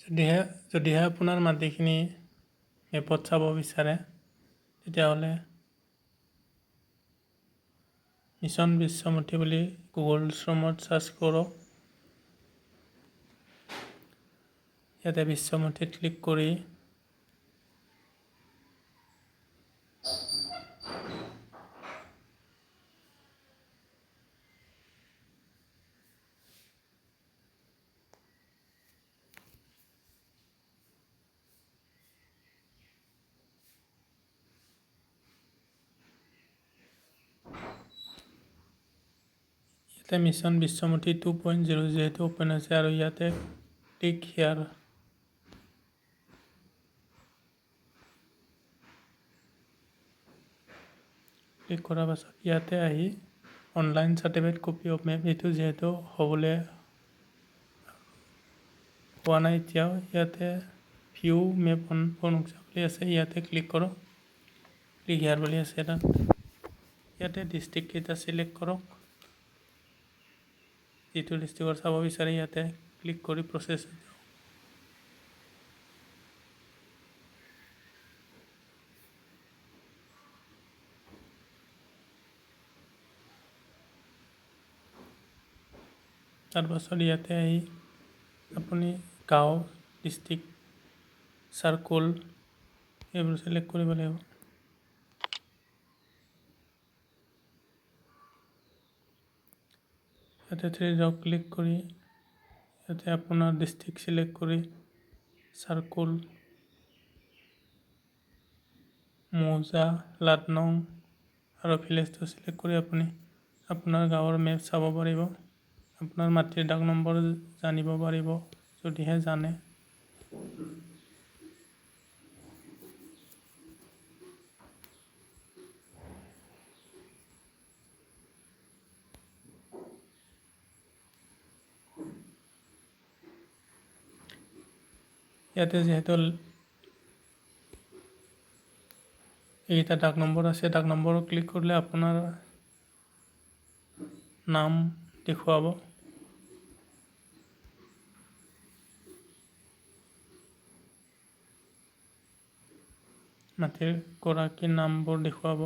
যদিহে আপোনাৰ মাটিখিনি মেপত চাব বিচাৰে তেতিয়াহ'লে মিছন বিশ্বমুঠি বুলি গুগল ক্ৰমত চাৰ্চ কৰক। ইয়াতে বিশ্বমুঠিত ক্লিক কৰি ইয়াতে মিছন বিশ্বমুঠি 2.0 যিহেতু অপেন হৈছে আৰু ইয়াতে ক্লিক হিয়াৰ ক্লিক কৰাৰ পাছত ইয়াতে আহি online certificate copy of map এইটো যিহেতু হ'বলৈ হোৱা নাই এতিয়াও, ইয়াতে ভিউ মেপ অন বুলি আছে, ইয়াতে ক্লিক কৰক। ক্লিক হিয়াৰ বুলি আছে তাত, ইয়াতে ডিষ্ট্ৰিক্ট কেইটা চিলেক্ট কৰক। যিটো ডিষ্ট্ৰিক্টৰ চাব বিচাৰে ইয়াতে ক্লিক কৰি প্ৰচেছ তাৰপাছত ইয়াতে আহি আপুনি গাঁও, ডিষ্ট্ৰিক্ট, চাৰ্কল এইবোৰ চিলেক্ট কৰিব লাগিব। ইয়াতে 3 ডট ক্লিক কৰি ইয়াতে আপোনাৰ ডিষ্ট্ৰিক্ট চিলেক্ট কৰি চাৰ্কল, মৌজা, লাটনং আৰু ভিলেজটো চিলেক্ট কৰি আপুনি আপোনাৰ গাঁৱৰ মেপ চাব পাৰিব। আপোনাৰ মাটিৰ ডাক নম্বৰ জানিব পাৰিব যদিহে জানে। ইয়াতে যিহেতু এইকেইটা ডাক নম্বৰ আছে, ডাক নম্বৰ ক্লিক কৰিলে আপোনাৰ নাম দেখুৱাব। মাটিৰ গৰাকীৰ নামবোৰ দেখুৱাব।